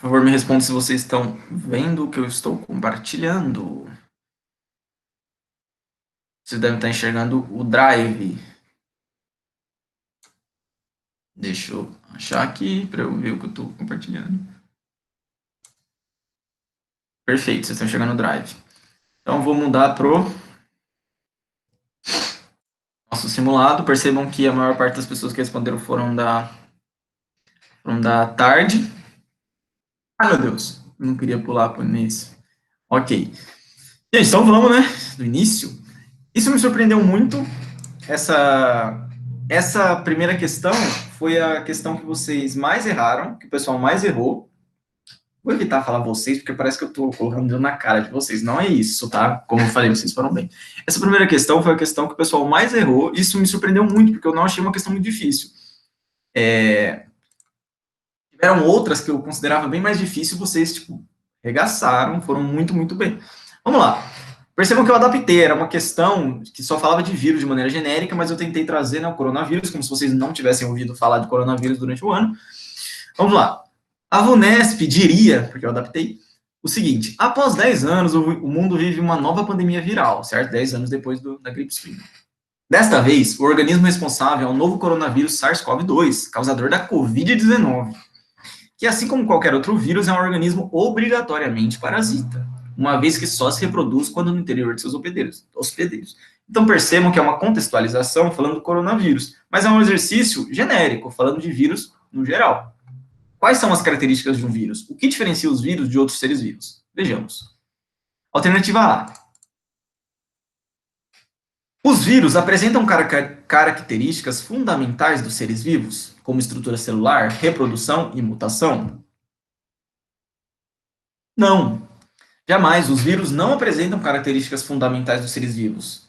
favor, me responda se vocês estão vendo o que eu estou compartilhando. Vocês devem estar enxergando o Drive. Deixa eu achar aqui para eu ver o que eu estou compartilhando. Perfeito, vocês estão enxergando o Drive. Então, vou mudar para o nosso simulado. Percebam que a maior parte das pessoas que responderam foram da tarde. Ah, meu Deus, não queria pular para o início. Ok. Gente, então vamos, né? Do início. Isso me surpreendeu muito. Essa primeira questão foi a questão que vocês mais erraram, que o pessoal mais errou. Vou evitar falar vocês, porque parece que eu estou colocando na cara de vocês. Não é isso, tá? Como eu falei, vocês foram bem. Essa primeira questão foi a questão que o pessoal mais errou. Isso me surpreendeu muito, porque eu não achei uma questão muito difícil. Tiveram outras que eu considerava bem mais difícil, vocês, tipo, regaçaram, foram muito, muito bem. Vamos lá. Percebam que eu adaptei, era uma questão que só falava de vírus de maneira genérica, mas eu tentei trazer, né, o coronavírus, como se vocês não tivessem ouvido falar de coronavírus durante o ano. Vamos lá. A VUNESP diria, porque eu adaptei, o seguinte: após 10 anos, o mundo vive uma nova pandemia viral, certo? 10 anos depois da gripe suína. Desta vez, o organismo responsável é o novo coronavírus SARS-CoV-2, causador da Covid-19, que, assim como qualquer outro vírus, é um organismo obrigatoriamente parasita, uma vez que só se reproduz quando no interior de seus hospedeiros. Então percebam que é uma contextualização falando do coronavírus, mas é um exercício genérico, falando de vírus no geral. Quais são as características de um vírus? O que diferencia os vírus de outros seres vivos? Vejamos. Alternativa A. Os vírus apresentam características fundamentais dos seres vivos, como estrutura celular, reprodução e mutação? Não. Jamais. Os vírus não apresentam características fundamentais dos seres vivos.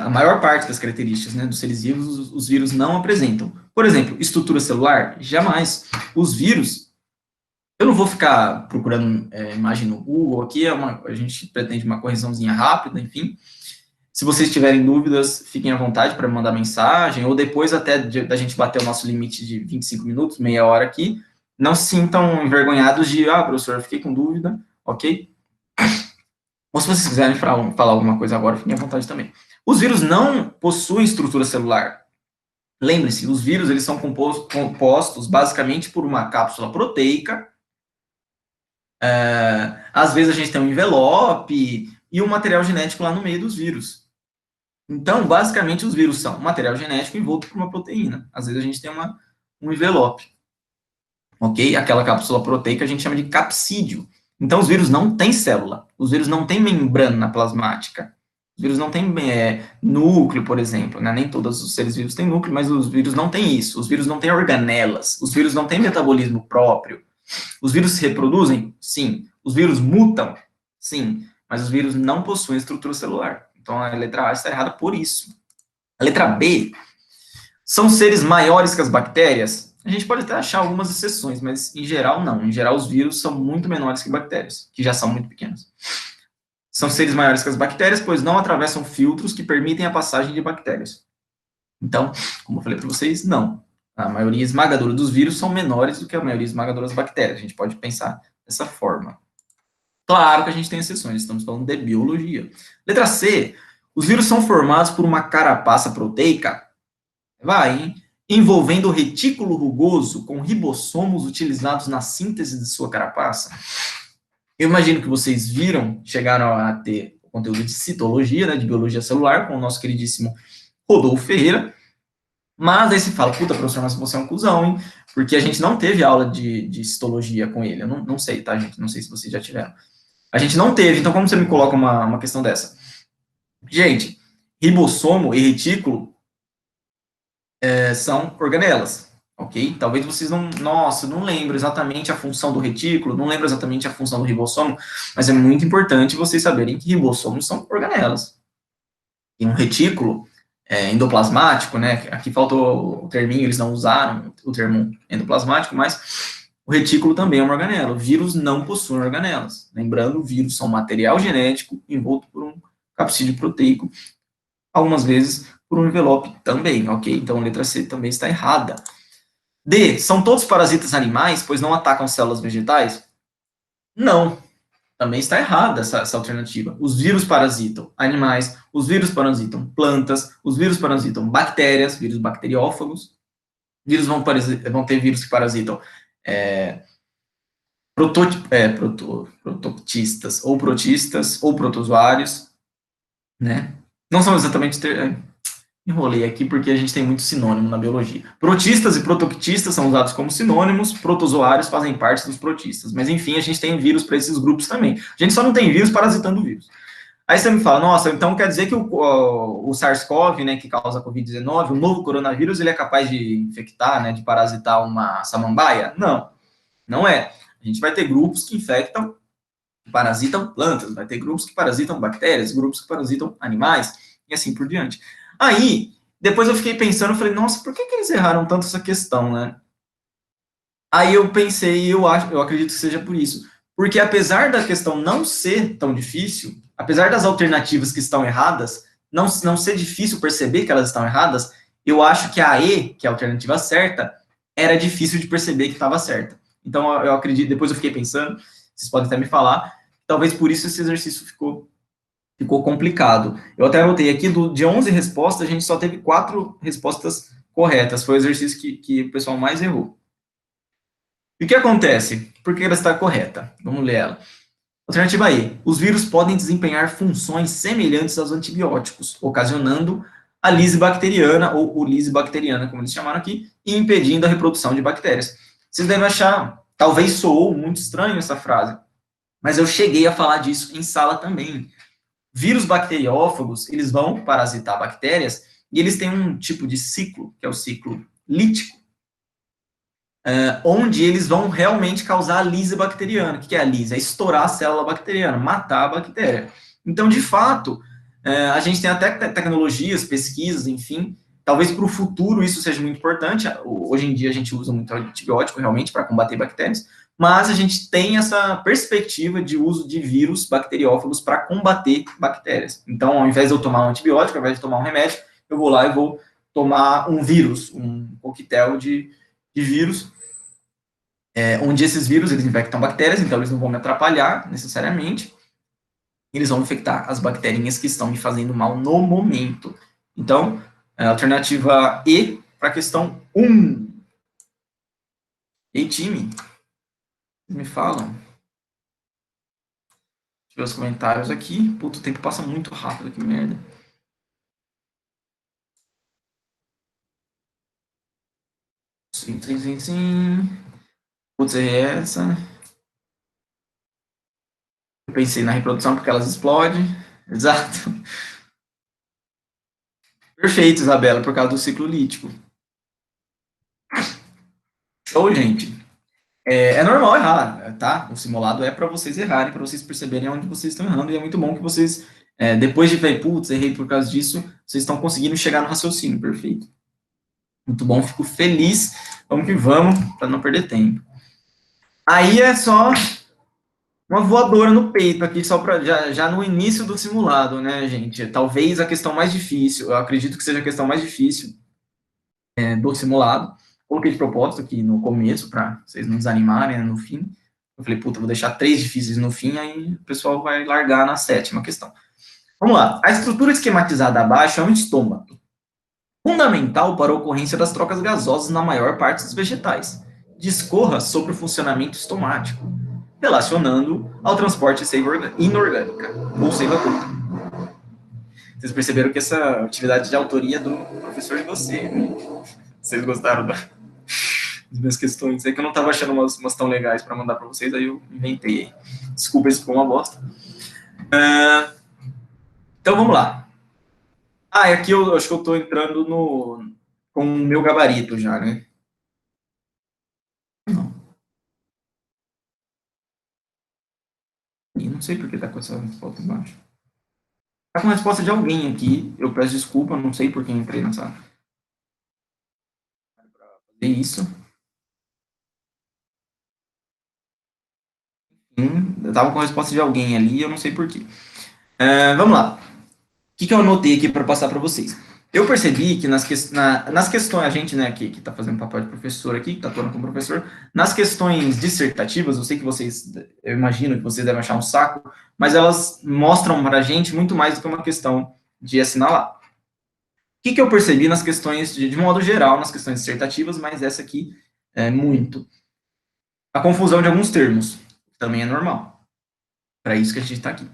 A maior parte das características, né, dos seres vivos, os vírus não apresentam. Por exemplo, estrutura celular? Jamais. Os vírus, eu não vou ficar procurando imagem no Google aqui, a gente pretende uma correçãozinha rápida, enfim. Se vocês tiverem dúvidas, fiquem à vontade para mandar mensagem, ou depois até da gente bater o nosso limite de 25 minutos, meia hora aqui, não se sintam envergonhados de, professor, eu fiquei com dúvida, ok? Ou se vocês quiserem falar alguma coisa agora, fiquem à vontade também. Os vírus não possuem estrutura celular. Lembre-se, os vírus eles são compostos basicamente por uma cápsula proteica. Às vezes a gente tem um envelope e um material genético lá no meio dos vírus. Então, basicamente, os vírus são material genético envolto por uma proteína. Às vezes a gente tem um envelope. Ok? Aquela cápsula proteica a gente chama de capsídio. Então, os vírus não têm célula. Os vírus não têm membrana plasmática. Os vírus não têm núcleo, por exemplo, né? Nem todos os seres vivos têm núcleo, mas os vírus não têm isso. Os vírus não têm organelas. Os vírus não têm metabolismo próprio. Os vírus se reproduzem? Sim. Os vírus mutam? Sim. Mas os vírus não possuem estrutura celular. Então, a letra A está errada por isso. A letra B. São seres maiores que as bactérias? A gente pode até achar algumas exceções, mas em geral não. Em geral, os vírus são muito menores que bactérias, que já são muito pequenas. São seres maiores que as bactérias, pois não atravessam filtros que permitem a passagem de bactérias. Então, como eu falei para vocês, não. A maioria esmagadora dos vírus são menores do que a maioria esmagadora das bactérias. A gente pode pensar dessa forma. Claro que a gente tem exceções, estamos falando de biologia. Letra C. Os vírus são formados por uma carapaça proteica? Vai, hein? Envolvendo o retículo rugoso com ribossomos utilizados na síntese de sua carapaça. Eu imagino que vocês chegaram a ter o conteúdo de citologia, né, de biologia celular, com o nosso queridíssimo Rodolfo Ferreira, mas aí se fala, puta, professor, mas você é um cuzão, hein? Porque a gente não teve aula de citologia com ele, eu não sei, tá, gente? Não sei se vocês já tiveram. A gente não teve, então como você me coloca uma questão dessa? Gente, ribossomo e retículo são organelas, ok? Talvez vocês não lembro exatamente a função do retículo, não lembro exatamente a função do ribossomo, mas é muito importante vocês saberem que ribossomos são organelas. E um retículo endoplasmático, né? Aqui faltou o terminho, eles não usaram o termo endoplasmático, mas o retículo também é uma organela. O vírus não possui organelas. Lembrando, o vírus são material genético envolto por um capsídeo proteico, algumas vezes por um envelope também, ok? Então, a letra C também está errada. D, são todos parasitas animais, pois não atacam células vegetais? Não, também está errada essa alternativa. Os vírus parasitam animais, os vírus parasitam plantas, os vírus parasitam bactérias, vírus bacteriófagos, vírus vão ter vírus que parasitam é, prototistas ou protistas ou protozoários, né? Não são exatamente enrolei aqui porque a gente tem muito sinônimo na biologia. Protistas e prototistas são usados como sinônimos, protozoários fazem parte dos protistas. Mas, enfim, a gente tem vírus para esses grupos também. A gente só não tem vírus parasitando o vírus. Aí você me fala, nossa, então quer dizer que o SARS-CoV, né, que causa a Covid-19, o novo coronavírus, ele é capaz de infectar, né, de parasitar uma samambaia? Não, não é. A gente vai ter grupos que infectam, que parasitam plantas, vai ter grupos que parasitam bactérias, grupos que parasitam animais, e assim por diante. Aí, depois eu fiquei pensando, falei, nossa, por que eles erraram tanto essa questão, né? Aí eu pensei, eu acredito que seja por isso. Porque apesar da questão não ser tão difícil, apesar das alternativas que estão erradas, não ser difícil perceber que elas estão erradas, eu acho que a E, que é a alternativa certa, era difícil de perceber que estava certa. Então eu acredito, depois eu fiquei pensando, vocês podem até me falar, talvez por isso esse exercício ficou complicado. Eu até anotei aqui, de 11 respostas, a gente só teve 4 respostas corretas. Foi o exercício que o pessoal mais errou. E o que acontece? Por que ela está correta? Vamos ler ela. Alternativa E. Os vírus podem desempenhar funções semelhantes aos antibióticos, ocasionando a lise bacteriana, ou ulise bacteriana, como eles chamaram aqui, e impedindo a reprodução de bactérias. Vocês devem achar, talvez soou muito estranho essa frase, mas eu cheguei a falar disso em sala também. Vírus bacteriófagos, eles vão parasitar bactérias, e eles têm um tipo de ciclo, que é o ciclo lítico, onde eles vão realmente causar a lise bacteriana. O que é a lise? É estourar a célula bacteriana, matar a bactéria. Então, de fato, a gente tem até tecnologias, pesquisas, enfim, talvez para o futuro isso seja muito importante. Hoje em dia a gente usa muito antibiótico realmente para combater bactérias, mas a gente tem essa perspectiva de uso de vírus bacteriófagos para combater bactérias. Então, ao invés de eu tomar um antibiótico, ao invés de tomar um remédio, eu vou lá e vou tomar um vírus, um coquetel de vírus, onde esses vírus eles infectam bactérias, então eles não vão me atrapalhar necessariamente, eles vão infectar as bacterinhas que estão me fazendo mal no momento. Então, alternativa E para a questão 1. Ei, time, me falam. Deixa eu ver os comentários aqui. Puta, o tempo passa muito rápido, que merda. Sim, sim, sim, sim. Putz, é essa. Eu pensei na reprodução porque elas explodem. Exato. Perfeito, Isabela, por causa do ciclo lítico. Show, gente. É normal errar, tá? O simulado é para vocês errarem, para vocês perceberem onde vocês estão errando, e é muito bom que vocês, depois de ver, putz, errei por causa disso, vocês estão conseguindo chegar no raciocínio, perfeito. Muito bom, fico feliz. Vamos que vamos, para não perder tempo. Aí é só uma voadora no peito aqui, só para já no início do simulado, né, gente? Talvez a questão mais difícil, eu acredito que seja a questão mais difícil do simulado. Coloquei de propósito aqui no começo, para vocês não desanimarem, né, no fim. Eu falei, puta, vou deixar 3 difíceis no fim, aí o pessoal vai largar na 7ª questão. Vamos lá. A estrutura esquematizada abaixo é um estômago, fundamental para a ocorrência das trocas gasosas na maior parte dos vegetais. Discorra sobre o funcionamento estomático, relacionando ao transporte de seiva inorgânica, ou seiva bruta. Vocês perceberam que essa atividade de autoria é do professor de você, né? Vocês gostaram das minhas questões? É que eu não estava achando umas tão legais para mandar para vocês, aí eu inventei. Desculpa, isso ficou uma bosta. Então vamos lá. Aqui eu acho que eu estou entrando com o meu gabarito já, né? Não. E não sei por que está com essa resposta embaixo. Está com a resposta de alguém aqui. Eu peço desculpa, não sei por que entrei nessa. Fazer isso. Eu estava com a resposta de alguém ali, eu não sei por quê. Vamos lá. O que eu anotei aqui para passar para vocês? Eu percebi que nas questões, a gente, né, que está fazendo papel de professor aqui, que está atuando como professor, nas questões dissertativas, eu sei que vocês, eu imagino que vocês devem achar um saco, mas elas mostram para a gente muito mais do que uma questão de assinalar. O que eu percebi nas questões, de modo geral, nas questões dissertativas, mas essa aqui é muito. A confusão de alguns termos, também é normal. Para isso que a gente está aqui.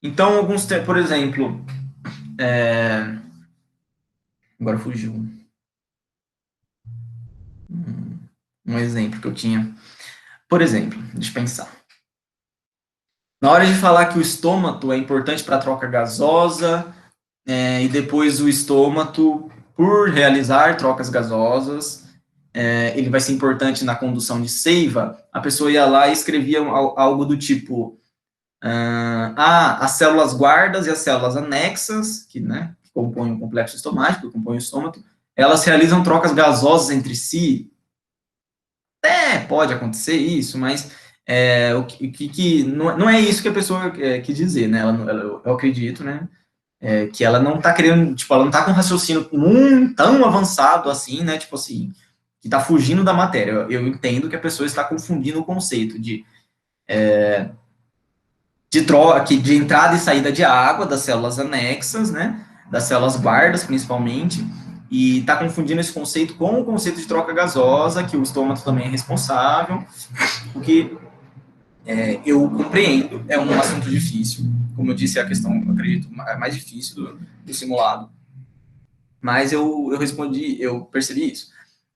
Então, alguns termos, por exemplo, agora fugiu um exemplo que eu tinha. Por exemplo, deixa eu pensar. Na hora de falar que o estômato é importante para a troca gasosa, e depois o estômato, por realizar trocas gasosas, ele vai ser importante na condução de seiva, a pessoa ia lá e escrevia algo do tipo, as células guardas e as células anexas, né, que compõem o complexo estomático, que compõem o estômato, elas realizam trocas gasosas entre si. Pode acontecer isso, mas não é isso que a pessoa quis dizer, né? Eu acredito, né? Que ela não tá querendo, tipo, ela não tá com um raciocínio tão avançado assim, né? Tipo assim, que tá fugindo da matéria. Eu entendo que a pessoa está confundindo o conceito de troca, de entrada e saída de água das células anexas, né? Das células guardas, principalmente, e está confundindo esse conceito com o conceito de troca gasosa, que o estômago também é responsável, o que eu compreendo, é um assunto difícil, como eu disse, é a questão, eu acredito, mais difícil do simulado, mas eu respondi, eu percebi isso.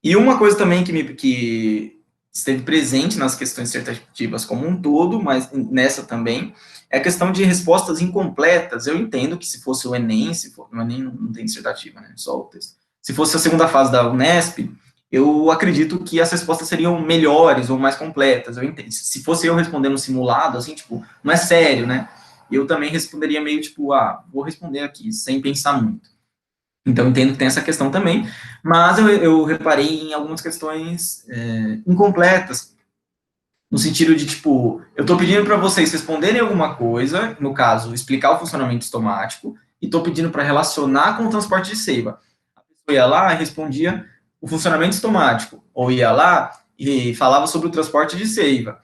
E uma coisa também que esteve presente nas questões dissertativas como um todo, mas nessa também, é a questão de respostas incompletas. Eu entendo que se fosse o Enem, o Enem não tem dissertativa, né, só o texto. Se fosse a segunda fase da Unesp, eu acredito que as respostas seriam melhores ou mais completas. Eu entendo. Se fosse eu respondendo um simulado, assim, tipo, não é sério, né? Eu também responderia meio tipo, vou responder aqui, sem pensar muito. Então, entendo que tem essa questão também, mas eu reparei em algumas questões incompletas, no sentido de, tipo, eu estou pedindo para vocês responderem alguma coisa, no caso, explicar o funcionamento estomático, e estou pedindo para relacionar com o transporte de seiva. A pessoa ia lá e respondia o funcionamento estomático, ou ia lá e falava sobre o transporte de seiva.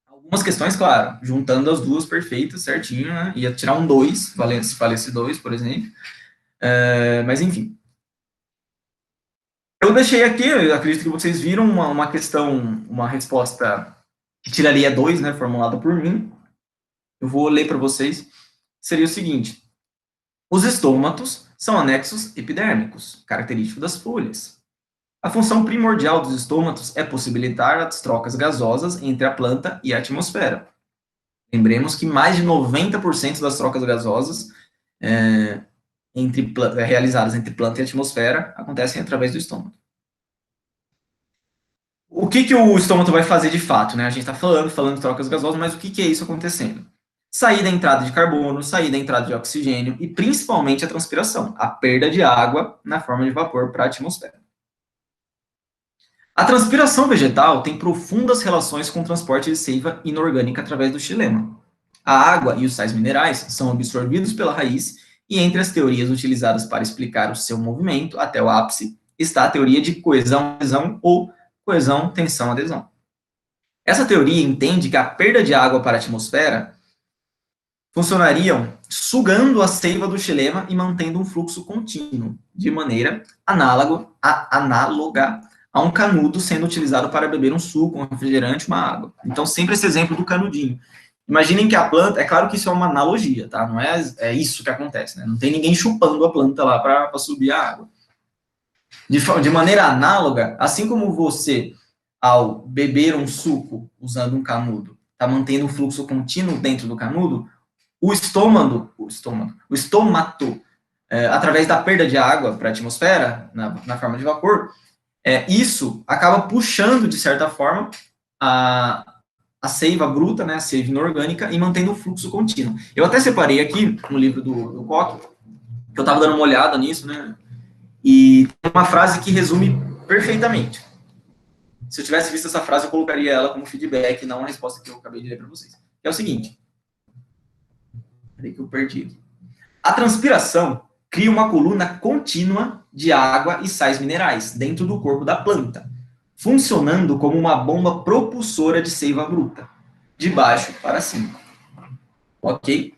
Algumas questões, claro, juntando as duas perfeitas, certinho, né? Ia tirar um 2, se valesse 2, por exemplo. Mas, enfim. Eu deixei aqui, eu acredito que vocês viram uma questão, uma resposta que tiraria 2, né, formulada por mim. Eu vou ler para vocês. Seria o seguinte: os estômatos são anexos epidérmicos, característico das folhas. A função primordial dos estômatos é possibilitar as trocas gasosas entre a planta e a atmosfera. Lembremos que mais de 90% das trocas gasosas realizadas entre planta e atmosfera acontecem através do estômago. O que o estômago vai fazer de fato, né? A gente está falando de trocas gasosas, mas o que é isso acontecendo? Saída e entrada de carbono, saída e entrada de oxigênio e principalmente a transpiração, a perda de água na forma de vapor para a atmosfera. A transpiração vegetal tem profundas relações com o transporte de seiva inorgânica através do xilema. A água e os sais minerais são absorvidos pela raiz e entre as teorias utilizadas para explicar o seu movimento até o ápice está a teoria de coesão-adesão ou coesão-tensão-adesão. Essa teoria entende que a perda de água para a atmosfera funcionariam sugando a seiva do xilema e mantendo um fluxo contínuo, de maneira análoga a um canudo sendo utilizado para beber um suco, um refrigerante, uma água. Então, sempre esse exemplo do canudinho. Imaginem que a planta, é claro que isso é uma analogia, tá? Não é isso que acontece, né? Não tem ninguém chupando a planta lá para subir a água. De maneira análoga, assim como você, ao beber um suco usando um canudo, está mantendo um fluxo contínuo dentro do canudo, o estômato, através da perda de água para a atmosfera, na forma de vapor, isso acaba puxando, de certa forma, a seiva bruta, né, a seiva inorgânica, e mantendo o fluxo contínuo. Eu até separei aqui, no livro do Koch, que eu estava dando uma olhada nisso, né, e tem uma frase que resume perfeitamente. Se eu tivesse visto essa frase, eu colocaria ela como feedback, não a resposta que eu acabei de ler para vocês. É o seguinte. Peraí que eu perdi. A transpiração cria uma coluna contínua de água e sais minerais dentro do corpo da planta, funcionando como uma bomba propulsora de seiva bruta, de baixo para cima. Ok?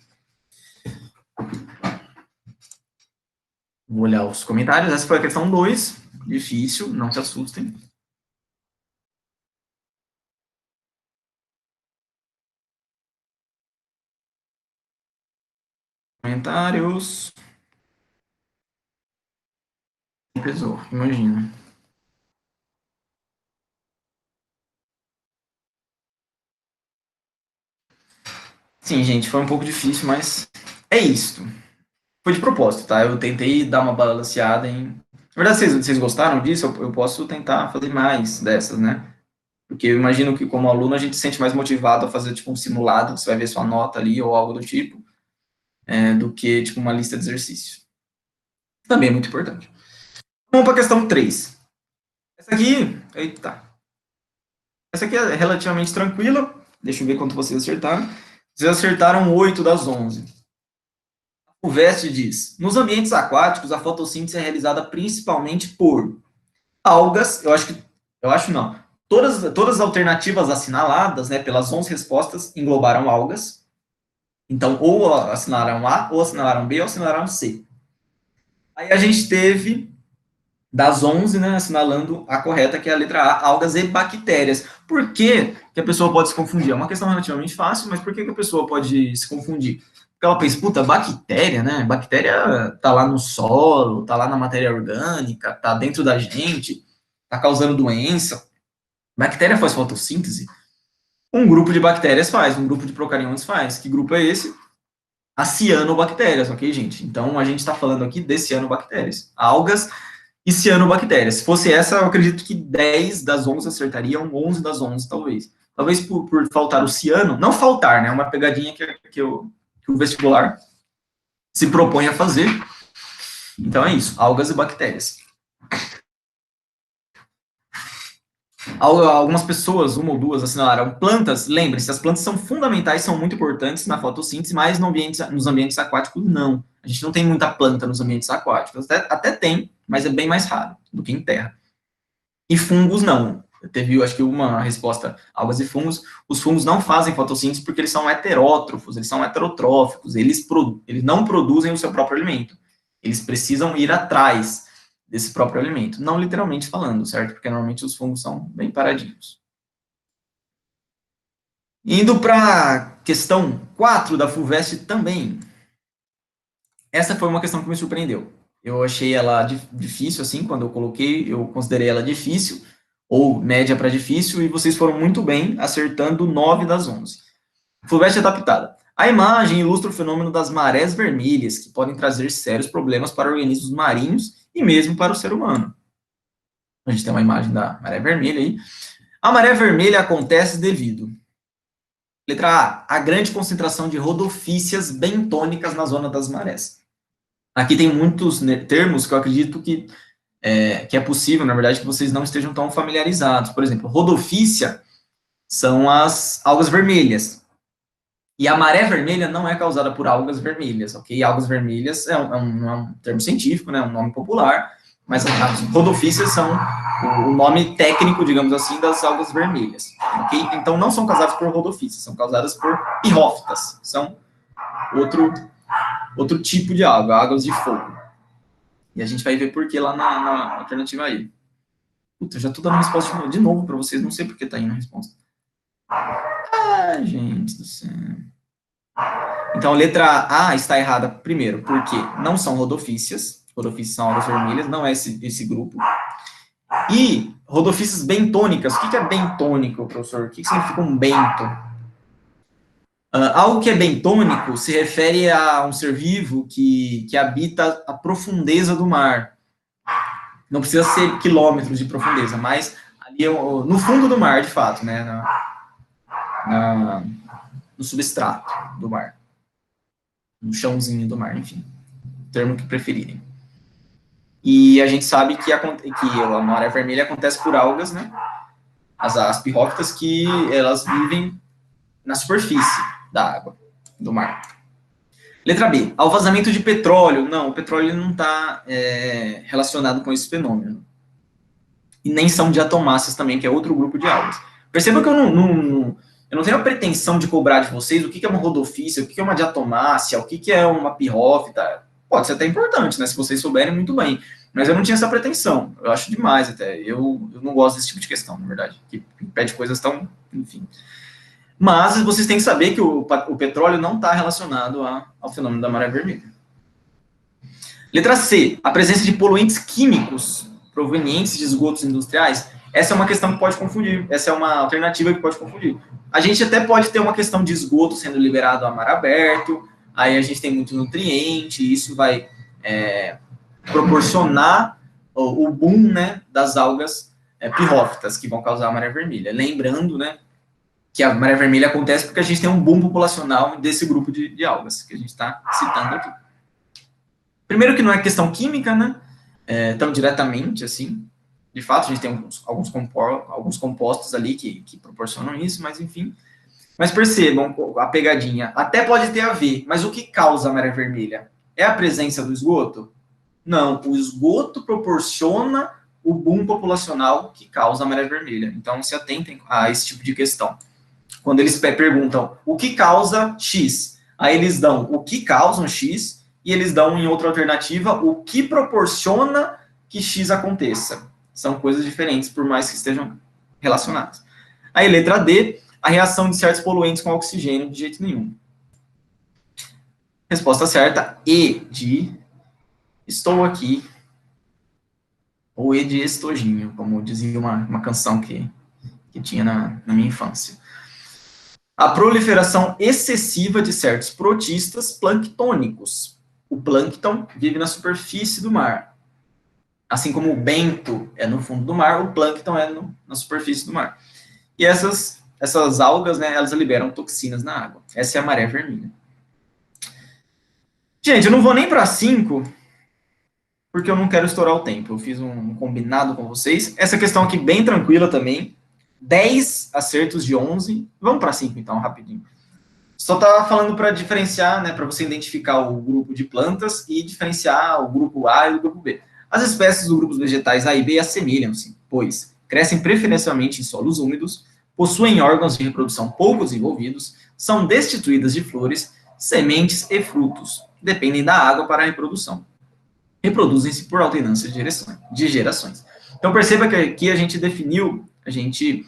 Vou olhar os comentários. Essa foi a questão 2. Difícil, não se assustem. Comentários. Pesou, imagina. Sim, gente, foi um pouco difícil, mas é isso. Foi de propósito, tá? Eu tentei dar uma balanceada em. Na verdade, vocês gostaram disso? Eu posso tentar fazer mais dessas, né? Porque eu imagino que, como aluno, a gente se sente mais motivado a fazer, tipo, um simulado, você vai ver sua nota ali, ou algo do tipo, do que, tipo, uma lista de exercícios. Também é muito importante. Vamos para a questão 3. Essa aqui, eita. Essa aqui é relativamente tranquila. Deixa eu ver quanto vocês acertaram. Vocês acertaram 8 das 11. O Veste diz: nos ambientes aquáticos, a fotossíntese é realizada principalmente por algas. Eu acho não. Todas as alternativas assinaladas, né, pelas 11 respostas, englobaram algas. Então, ou assinalaram A, ou assinalaram B, ou assinalaram C. Aí a gente teve das 11, né, assinalando a correta, que é a letra A, algas e bactérias. Por que, que a pessoa pode se confundir? É uma questão relativamente fácil, mas por que, que a pessoa pode se confundir? Porque ela pensa, puta, bactéria, né? Bactéria tá lá no solo, tá lá na matéria orgânica, tá dentro da gente, tá causando doença. Bactéria faz fotossíntese? Um grupo de bactérias faz, um grupo de procariontes faz. Que grupo é esse? As cianobactérias, ok, gente? Então, a gente está falando aqui de cianobactérias. Algas e cianobactérias. Se fosse essa, eu acredito que 10 das 11 acertariam, 11 das 11, talvez. Talvez por faltar o ciano, não faltar, né? Uma pegadinha que o vestibular se propõe a fazer. Então é isso, algas e bactérias. Algumas pessoas, uma ou duas, assinalaram plantas. Lembre-se, as plantas são fundamentais, são muito importantes na fotossíntese, mas nos ambientes aquáticos, não. A gente não tem muita planta nos ambientes aquáticos. Até tem, mas é bem mais raro do que em terra. E fungos, não. Teve, acho que, uma resposta, algas e fungos. Os fungos não fazem fotossíntese porque eles são heterótrofos, eles são heterotróficos, eles não produzem o seu próprio alimento. Eles precisam ir atrás desse próprio alimento. Não literalmente falando, certo? Porque normalmente os fungos são bem paradinhos. Indo para a questão 4 da FUVEST também. Essa foi uma questão que me surpreendeu. Eu achei ela difícil, assim, quando eu coloquei, eu considerei ela difícil, ou média para difícil, e vocês foram muito bem, acertando 9 das 11. FUVEST adaptada. A imagem ilustra o fenômeno das marés vermelhas, que podem trazer sérios problemas para organismos marinhos e mesmo para o ser humano. A gente tem uma imagem da maré vermelha aí. A maré vermelha acontece devido. Letra A grande concentração de rodofícias bentônicas na zona das marés. Aqui tem muitos termos que eu acredito que é possível, na verdade, que vocês não estejam tão familiarizados. Por exemplo, rodofícia são as algas vermelhas. E a maré vermelha não é causada por algas vermelhas, ok? Algas vermelhas não é um termo científico, né? É um nome popular, mas as rodofícias são o nome técnico, digamos assim, das algas vermelhas, ok? Então, não são causadas por rodofícias, são causadas por pirrófitas, são outro tipo de alga, águas de fogo. E a gente vai ver por que lá na alternativa aí. Puta, eu já tô dando resposta de novo para vocês, não sei por que tá indo a resposta. Ah, gente do céu. Então, a letra A está errada primeiro, porque não são rodofícias. Rodofícias são algas vermelhas, não é esse grupo. E rodofícias bentônicas. O que é bentônico, professor? O que significa um bento? Algo que é bentônico se refere a um ser vivo que habita a profundeza do mar. Não precisa ser quilômetros de profundeza, mas ali no fundo do mar, de fato, né? No substrato do mar. No chãozinho do mar, enfim. Termo que preferirem. E a gente sabe que a maré vermelha acontece por algas, né? As pirrófitas, que elas vivem na superfície da água, do mar. Letra B, ao vazamento de petróleo. Não, o petróleo não está relacionado com esse fenômeno. E nem são diatomáceas também, que é outro grupo de algas. Perceba que eu não tenho a pretensão de cobrar de vocês o que é uma rodofícia, o que é uma diatomácea, o que é uma pirrófita. Pode ser até importante, né? Se vocês souberem, muito bem. Mas eu não tinha essa pretensão. Eu acho demais até. Eu não gosto desse tipo de questão, na verdade. Que pede coisas tão... Enfim. Mas vocês têm que saber que o petróleo não está relacionado ao fenômeno da maré vermelha. Letra C. A presença de poluentes químicos provenientes de esgotos industriais. Essa é uma questão que pode confundir. Essa é uma alternativa que pode confundir. A gente até pode ter uma questão de esgoto sendo liberado a mar aberto. Aí a gente tem muito nutriente. E isso vai proporcionar o boom, né, das algas pirrófitas que vão causar a maré vermelha. Lembrando, né, que a maré vermelha acontece porque a gente tem um boom populacional desse grupo de algas que a gente está citando aqui. Primeiro que não é questão química, né? Tão diretamente, assim. De fato, a gente tem alguns compostos ali que proporcionam isso, mas enfim. Mas percebam a pegadinha. Até pode ter a ver, mas o que causa a maré vermelha? É a presença do esgoto? Não, o esgoto proporciona o boom populacional que causa a maré vermelha. Então, se atentem a esse tipo de questão. Quando eles perguntam o que causa X, aí eles dão o que causa X e eles dão em outra alternativa o que proporciona que X aconteça. São coisas diferentes, por mais que estejam relacionadas. Aí, letra D, a reação de certos poluentes com oxigênio, de jeito nenhum. Resposta certa, E de estou aqui, ou E de estojinho, como dizia uma canção que tinha na minha infância. A proliferação excessiva de certos protistas planctônicos. O plâncton vive na superfície do mar. Assim como o bento é no fundo do mar, o plâncton é na superfície do mar. E essas algas, né, elas liberam toxinas na água. Essa é a maré vermelha. Gente, eu não vou nem para 5, porque eu não quero estourar o tempo. Eu fiz um combinado com vocês. Essa questão aqui bem tranquila também. 10 acertos de 11. Vamos para 5, então, rapidinho. Só estava falando para diferenciar, né, para você identificar o grupo de plantas e diferenciar o grupo A e o grupo B. As espécies dos grupos vegetais A e B assemelham-se, pois crescem preferencialmente em solos úmidos, possuem órgãos de reprodução pouco desenvolvidos, são destituídas de flores, sementes e frutos, dependem da água para a reprodução. Reproduzem-se por alternância de gerações. Então, perceba que aqui a gente definiu, a gente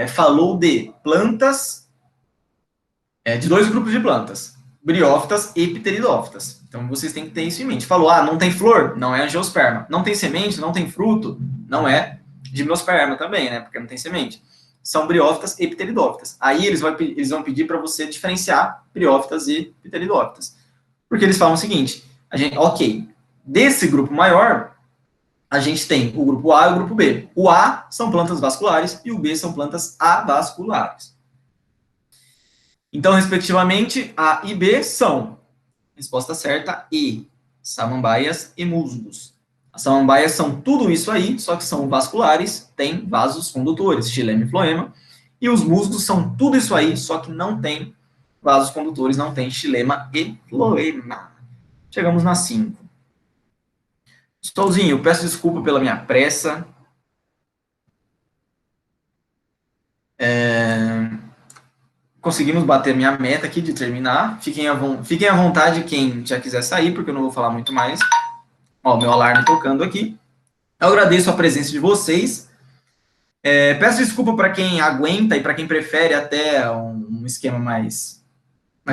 falou de plantas, de 2 grupos de plantas, briófitas e pteridófitas. Então, vocês têm que ter isso em mente. Falou, não tem flor? Não é angiosperma. Não tem semente? Não tem fruto? Não é gimnosperma também, né? Porque não tem semente. São briófitas e pteridófitas. Aí eles vão pedir para você diferenciar briófitas e pteridófitas. Porque eles falam o seguinte, desse grupo maior, a gente tem o grupo A e o grupo B. O A são plantas vasculares e o B são plantas avasculares. Então, respectivamente, A e B são, resposta certa, E, samambaias e musgos. As samambaias são tudo isso aí, só que são vasculares, têm vasos condutores, xilema e floema, e os musgos são tudo isso aí, só que não tem vasos condutores, não tem xilema e floema. Chegamos na 5. Solzinho, peço desculpa pela minha pressa. Conseguimos bater minha meta aqui de terminar. Fiquem à vontade quem já quiser sair, porque eu não vou falar muito mais. Ó, meu alarme tocando aqui. Eu agradeço a presença de vocês. Peço desculpa para quem aguenta e para quem prefere até um esquema mais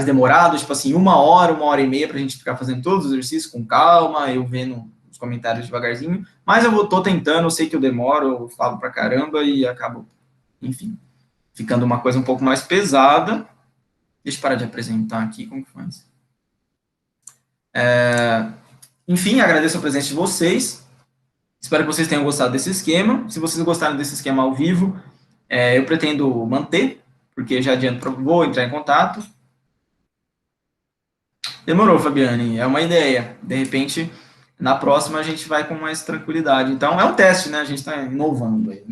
demorado, tipo assim, 1 hora e meia, para a gente ficar fazendo todos os exercícios com calma, eu vendo os comentários devagarzinho. Mas eu tô tentando, eu sei que eu demoro, eu falo pra caramba e acabo, enfim, ficando uma coisa um pouco mais pesada. Deixa eu parar de apresentar aqui, como que faz? Enfim, agradeço a presença de vocês. Espero que vocês tenham gostado desse esquema. Se vocês gostaram desse esquema ao vivo, eu pretendo manter, porque já adianto, vou entrar em contato. Demorou, Fabiane, é uma ideia. De repente, na próxima a gente vai com mais tranquilidade. Então, é um teste, né? A gente está inovando aí.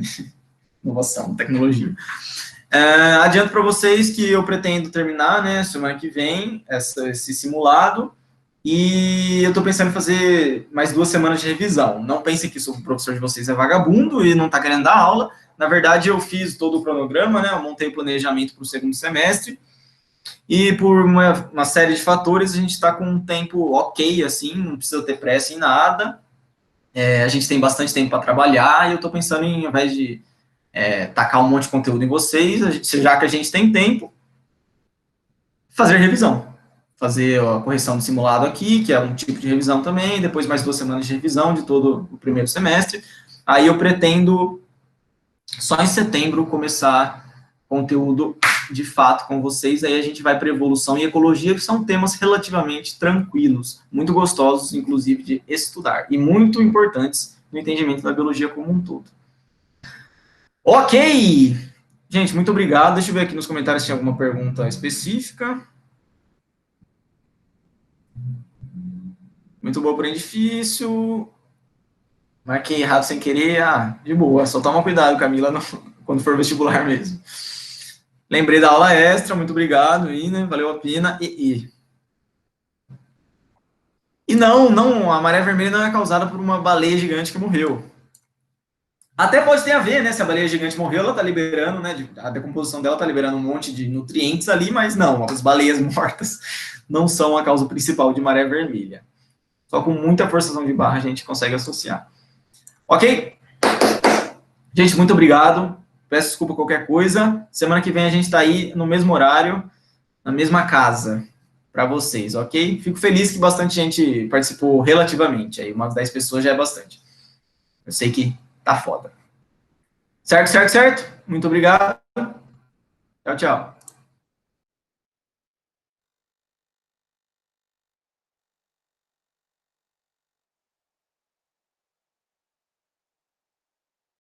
Inovação, tecnologia. Adianto para vocês que eu pretendo terminar, né, semana que vem, esse simulado, e eu estou pensando em fazer mais 2 semanas de revisão. Não pensem que o professor de vocês é vagabundo e não está querendo dar aula. Na verdade, eu fiz todo o cronograma, né, eu montei o planejamento para o segundo semestre, e por uma série de fatores, a gente está com um tempo ok, assim, não precisa ter pressa em nada. A gente tem bastante tempo para trabalhar, e eu estou pensando em, ao invés de tacar um monte de conteúdo em vocês, já que a gente tem tempo, fazer revisão. Fazer a correção do simulado aqui, que é um tipo de revisão também, depois mais 2 semanas de revisão de todo o primeiro semestre. Aí eu pretendo, só em setembro, começar conteúdo de fato com vocês. Aí a gente vai para evolução e ecologia, que são temas relativamente tranquilos, muito gostosos, inclusive, de estudar, e muito importantes no entendimento da biologia como um todo. Ok! Gente, muito obrigado. Deixa eu ver aqui nos comentários se tem alguma pergunta específica. Muito boa, porém difícil. Marquei errado sem querer. De boa. Só toma cuidado, Camila, quando for vestibular mesmo. Lembrei da aula extra. Muito obrigado, Ina. Valeu a pena. E não, a maré vermelha não é causada por uma baleia gigante que morreu. Até pode ter a ver, né? Se a baleia gigante morreu, ela tá liberando, né? A decomposição dela tá liberando um monte de nutrientes ali, mas não, as baleias mortas não são a causa principal de maré vermelha. Só com muita forçação de barra a gente consegue associar. Ok? Gente, muito obrigado. Peço desculpa qualquer coisa. Semana que vem a gente está aí no mesmo horário, na mesma casa, para vocês, ok? Fico feliz que bastante gente participou relativamente. Aí umas 10 pessoas já é bastante. Eu sei que tá foda. Certo? Muito obrigado. Tchau, tchau.